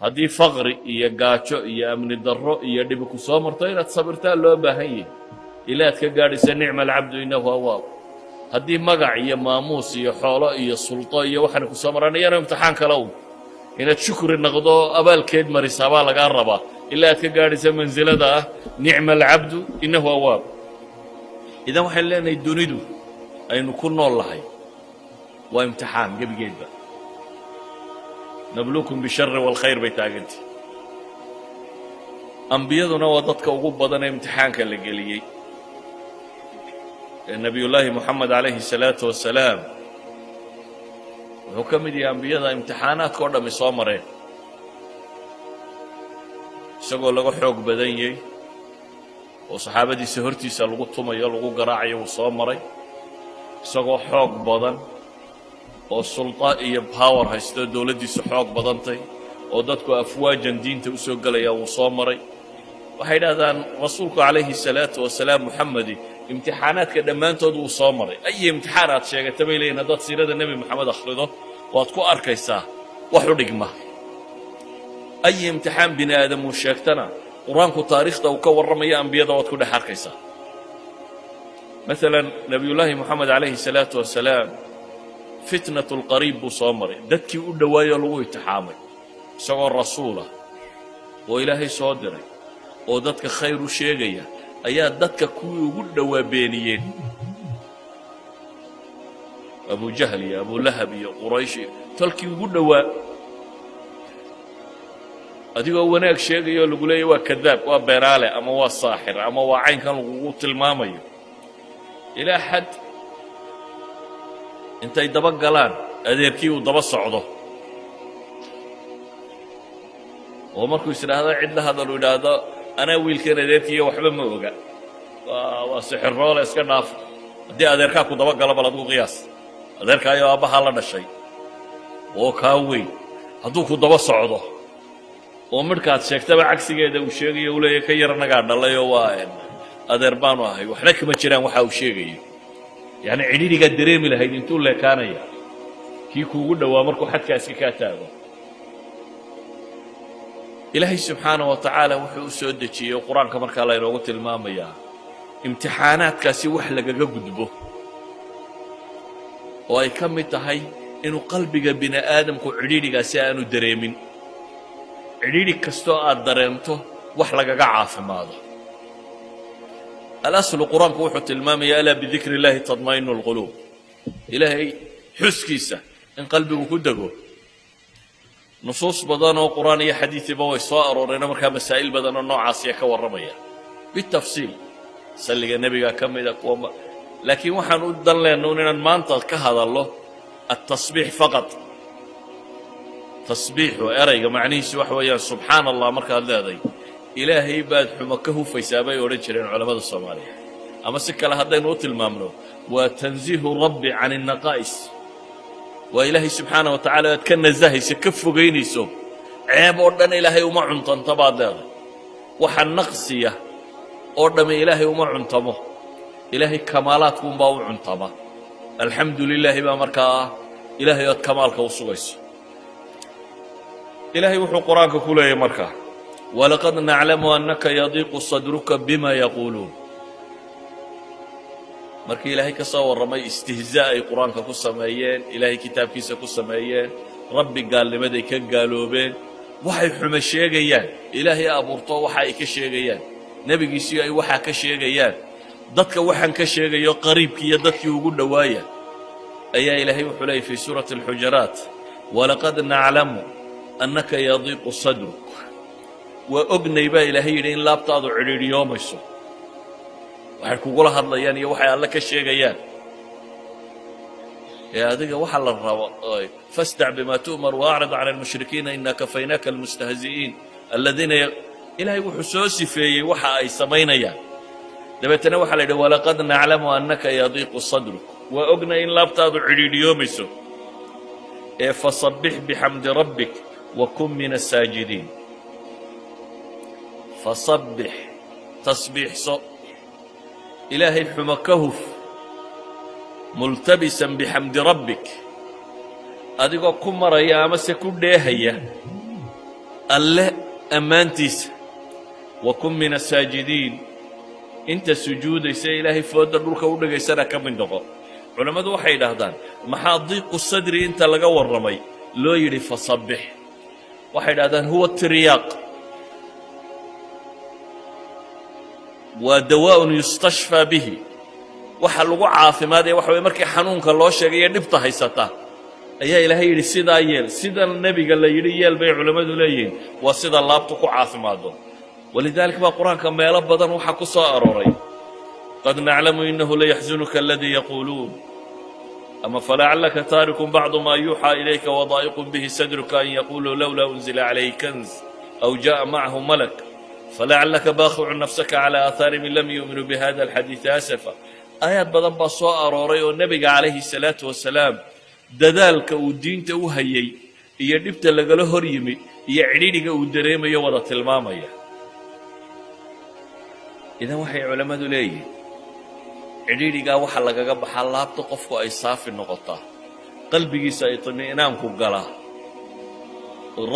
haddii faqri iyo gaajo iyo amni darro iyo dhibi ku soo marto inaad sabirtaa loo baahan yahay ilaa aad ka gaadhaysa nicma alcabdu innahu awaab haddii magac iyo maamuus iyo xoolo iyo sulto iyo waxaana ku soo maranayana imtixaan kale un inaad shukri noqdo abaalkeed marisaa baa lagaa rabaa ilaa aad ka gaadhaysa mansilada ah nicma alcabdu innahu awaab idan waxaan leenahay dunidu aynu ku nool lahay waa imtixaan gebigeedba nabluukum bishari waalkhayr bay taagantay ambiyaduna waa dadka ugu badan ee imtixaanka la geliyey ee nebiyullaahi moxamed calayhi salaatu wasalaam wuxuu ka mid yahay ambiyada imtixaanaadka o dhammi soo mareen isagoo laga xoog badan yahay oo saxaabadiisa hortiisa lagu tumayo lagu garaacayo wuu soo maray isagoo xoog badan oo sulta iyo power haysto dowladdiisu xoog badantay oo dadku afwaajan diinta u soo gelaya wuu soo maray waxay idhahdaan rasuulku calayhi salaatu wasalaam muxamedi imtixaanaadka dhammaantood wuu soo maray ay imtixaan aad sheegata bay leeyihin haddaad siirada nebi moxamed akhrido waad ku arkaysaa wax u dhigma ay imtixaan bini aadam uu sheegtana qur-aanku taariikhda uu ka warramaya ambiyada waad ku dhex arkaysaa maalan nebiyullaahi moxamed calayhi salaatu wasalaam fitnatu lqariib buu soo maray dadkii u dhowaayoo lagu imtixaamay isagoo rasuulah oo ilaahay soo diray oo dadka khayr u sheegaya ayaa dadka kuwii ugu dhowaa beeniyeen abujahl iyo abulahab iyo quraysh iyo tolkii ugu dhowaa adigoo wanaag sheegayoo lagu leeyahy waa kadaab waa beenaale ama waa saaxir ama waa caynkan lagugu tilmaamayo ilaa xad intay daba galaan adeerkii uu daba socdo oo markuu is-idhaahdo cid la hadal uu idhaahdo anaa wiilkan adeerkiiyo waxba ma oga waa sixirroole iska dhaaf haddii adeerkaa ku daba galo bal adgu qiyaas adeerkaayo aabbahaa la dhashay oo kaa weyn hadduu ku daba socdo oo midhkaad sheegtaba cagsigeeda uu sheegayo uu leeyahy ka yar annagaa dhalayoo waa adeer baanu ahay waxna kama jiraan waxa uu sheegayo yacni cidhidhigaad dareemi lahayd intuu leekaanaya kii kuugu dhowaa markuu xadkaaska kaa taago ilaahay subxaanah wa tacaala wuxuu u soo dejiyey qur-aanka markaa laynoogu tilmaamayaa imtixaanaadkaasi wax lagaga gudbo oo ay ka mid tahay inuu qalbiga bini aadamku cidhiidhigaasi aanu dareemin cidhiidhi kastoo aad dareemto wax lagaga caafimaado alaslu qur-aanku wuxuu tilmaamaya alaa bidikri illaahi tadma'inu alquluub ilaahay xuskiisa in qalbigu ku dego nusuus badan oo qur'aan iyo xadiidiba way soo arooreena markaa masaa'il badan oo noocaasiya ka warramaya bitafsiil salliga nebiga ka mida kuwa laakiin waxaan u dan leennuun inaan maanta ka hadallo altasbiix faqad tasbiixu erayga macnihiisu waxa weeyaan subxaana allah markaad leeday ilaahay baad xumo ka hufaysaa bay odhan jireen culammada soomaaliya ama si kale haddaynu u tilmaamno waa tanziihu rabbi can innaqaa'is waa ilaahay subxaana wa tacala aad ka nasahayso ka fogaynayso ceeb oo dhan ilaahay uma cuntanta baad leeday waxa naqsiya oo dhamme ilaahay uma cuntamo ilaahay kamaalaadkuunbaa u cuntama alxamdu lilaahi baa markaa ah ilaahay oad kamaalka u sugayso ilaahay wuxuu qur-aanka ku leeyahy markaa walaqad naclamu annaka yadiiqu sadruka bima yaquuluun markii ilaahay ka soo warramay istihzaa ay qur-aanka ku sameeyeen ilaahay kitaabkiisa ku sameeyeen rabbi gaalnimaday ka gaaloobeen waxay xumo sheegayaan ilaahay abuurto waxa ay ka sheegayaan nebigiisii ay waxaa ka sheegayaan dadka waxaan ka sheegayo qariibkii iyo dadkii ugu dhowaaya ayaa ilaahay wuxuu leeyay fii suurati alxujaraat walaqad naclamu annaka yadiiqu sadruk waa ognay baa ilaahay yidhi in laabtaadu cidhiidhiyoomayso waxay kugula hadlayaan iyo waxay alle ka sheegayaan ee adiga waxa la rabo fastac bima tu'mar waacrid cala almushrikiina ina kafaynaaka almustahzi'iin aladiina ilaahay wuxuu soo sifeeyey waxa ay samaynayaan dabeetana waxaa la yidhi walaqad naclamu annaka yadiiqu sadruk waa ognay in laabtaadu cidhiidhiyoomayso ee fasabbix bixamdi rabbik wa kun min asaajidiin fasabbix tasbiixso ilaahay xumo ka huf multabisan bixamdi rabbik adigoo ku maraya amase ku dheehaya alle ammaantiisa wakun min asaajidiin inta sujuudaysa ilaahay fooda dhulka u dhigaysana ka mid noqo culammadu waxay yidhaahdaan maxaa diiqu sadri inta laga warramay loo yidhi fasabbix waxay yidhahdaan huwa tiryaaq waa dawaa'un yustashfaa bihi waxa lagu caafimaadaya waxa weye markii xanuunka loo sheegayo dhibta haysata ayaa ilaahay yidhi sidaa yeel sida nebiga la yidhi yeel bay culammadu leeyihiin waa sida laabtu ku caafimaado walidaalika baa qur-aanka meelo badan waxaa ku soo arooray qad naclamu inahu layaxzunuka aladii yaquuluun ama falacallaka taarikun bacdu maa yuuxaa ilayka wadaa'iqun bihi sadruka an yaquuluu lowlaa unzila calayhi kanz aw jaءa macahu malak falacallaka baakhicu nafsaka calى aahaarihim in lam yuuminuu bihada alxadiidi asafa aayaad badan baa soo arooray oo nebiga calayhi salaatu wasalaam dadaalka uu diinta u hayay iyo dhibta lagala hor yimi iyo cidhiidhiga uu dareemayo wada tilmaamaya idan waxay culammadu leeyihin cidhiidhigaa waxa lagaga baxaa laabta qofku ay saafi noqotaa qalbigiisa ay طmi'naanku galaa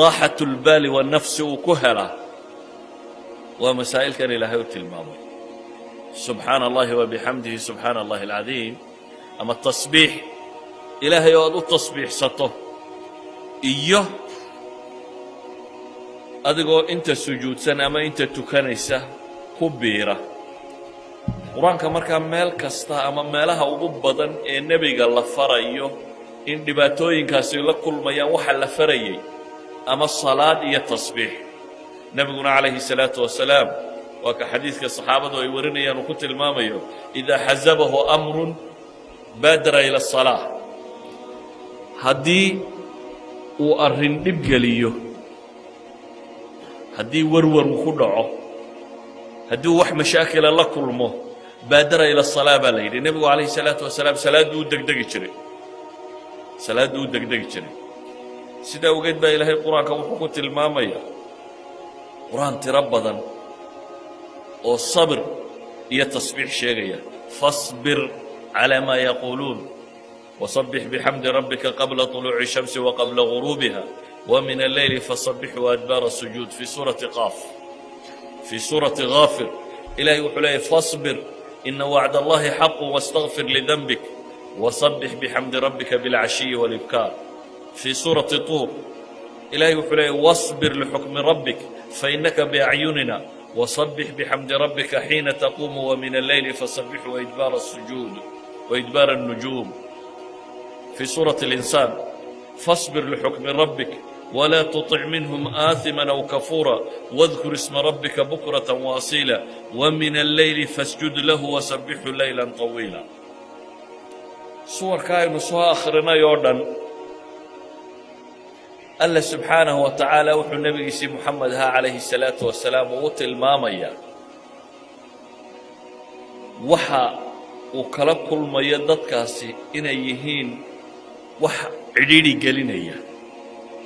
raaxatu اlbaali waannafsi uu ku helaa waa masaa'ilkan ilaahay u tilmaamay subxaana allahi wabixamdihi subxaana allahi alcadiim ama tasbiix ilaahay oo aad u tasbiixsato iyo adigoo inta sujuudsan ama inta tukanaysa ku biira qur-aanka markaa meel kasta ama meelaha ugu badan ee nebiga la farayo in dhibaatooyinkaasi la kulmayaan waxa la farayay ama salaad iyo tasbiix nebiguna calayhi salaatu wasalaam waa ka xadiidka saxaabadu ay warinayaan uu ku tilmaamayo idaa xasabahu amrun baadara ila asalaa haddii uu arrin dhib geliyo haddii warwar uu ku dhaco haddii uu wax mashaakila la kulmo baadara ila asalaa baa la yidhi nebigu calayhi salaatu wasalaam salaadduu u degdegi jiray sidaa ogeed baa ilaahay qur-aanka wuxuu ku tilmaamaya qur-aan tiro badan oo sabir iyo tasbiix sheegaya fasbir calaa maa yaquuluun wasabbix bixamdi rabbika qabla طuluuci الshamsi waqabla guruubiha وmin alleyli fasabbix waadbaara sujuud fii suurati qaaf fii suurati gaafir ilahay wuxuu leeyahy fasbir ina wacd allahi xaqu wاstagfir lidanbik wasabbix bixamdi rabbika biاlcashiyi wاlibkaar fii suurati tuur ilahay wuxuu leeyahy wasbir lixukmi rabbik fainaka biacyunina wasabbix bixamdi rabbika xiina taquumu wamin alleyli fasabbix waidbaara الsujuud waidbaara الnujuum fii suurati اlinsaan fasbir lixukmi rabbik ولا تطع منهم آثما أو كفورا واذكر اسم ربك بكرة وأصيلا ومن الليل فاسجد له وسبحه ليلا طويلا صور كائن سوى آخرنا يوردن الله سبحانه وتعالى وحو النبي سي محمد عليه الصلاة والسلام وطل ماميا وحا وكلا كل ما يددكاسي إنا يهين وحا عديدي قلينيا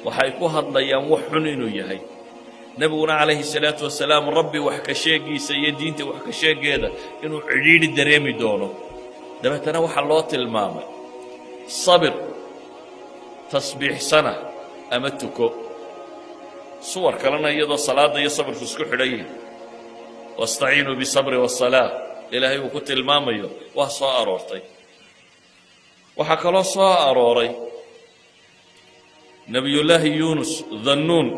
waxay ku hadlayaan wax xun inuu yahay nebiguna calayhi salaatu wasalaam rabbi wax ka sheegiisa iyo diinta wax ka sheegeeda inuu cidhiidhi dareemi doono dabeetana waxaa loo tilmaamay sabir tasbiixsana ama tuko suwar kalena iyadoo salaadda iyo sabirku isku xidhan yihin wastaciinuu bisabri wasalaa ilaahay uu ku tilmaamayo waa soo aroortay waxaa kaloo soo arooray nebiyullaahi yuunus dhannuun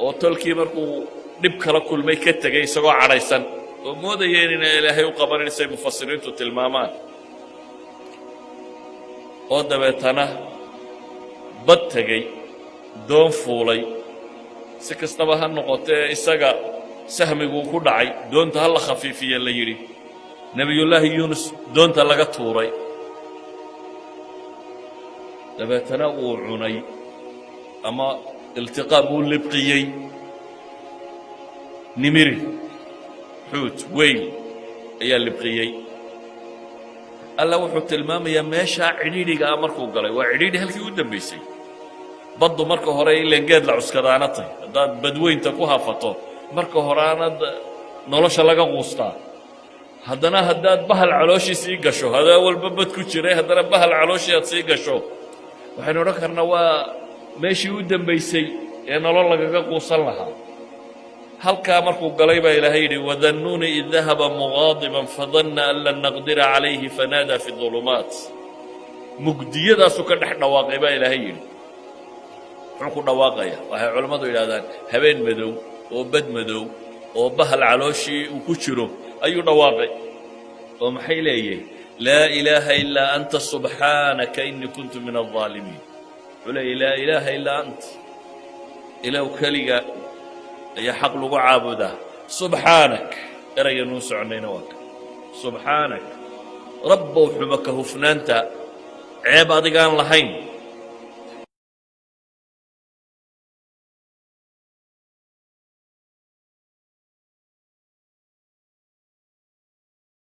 oo tolkii markuu dhib kala kulmay ka tegay isagoo cadhaysan oo moodayeen inay ilaahay u qabanaysay mufasiriintu tilmaamaan oo dabeetana bad tegey doon fuulay si kastaba ha noqotee isaga sahmiguu ku dhacay doonta ha la khafiifiya la yidhi nebiyullaahi yuunus doonta laga tuuray dabeetana uu cunay ama iltiqaab uu libqiyey nimiri xuut weyl ayaa libqiyey alla wuxuu tilmaamayaa meeshaa cidhiidhiga ah markuu galay waa cidhiidhi halkii u dambaysay baddu marka hore ileen geed la cuskadaana tahy haddaad badweynta ku hafato marka horeanad nolosha laga quustaa haddana haddaad bahal calooshii sii gasho hadaa walba bad ku jiray haddana bahal calooshii aad sii gasho waxaynu odhan karnaa waa meeshii u dambaysay ee nolol lagaga quusan lahaa halkaa markuu galay baa ilaahay yidhi wadannuuni id dahaba mugaadiban fadanna an lan naqdira calayhi fanaadaa fi dulumaat mugdiyadaasuu ka dhex dhawaaqay baa ilaahay yidhi muxuu ku dhawaaqaya waxay culammadu yidhahdaan habeen madow oo bad madow oo bahal calooshii uu ku jiro ayuu dhawaaqay oo maxay leeyihin laa ilaaha ilaa anta subxaanaka inii kuntu min aldaalimiin wuxuu leeyahy laa ilaaha ilaa anta ilaw keliga ayaa xaq lagu caabudaa subxaanak erayganuu soconayna waa ka subxaanak rabbow xuma ka hufnaanta ceeb adigaan lahayn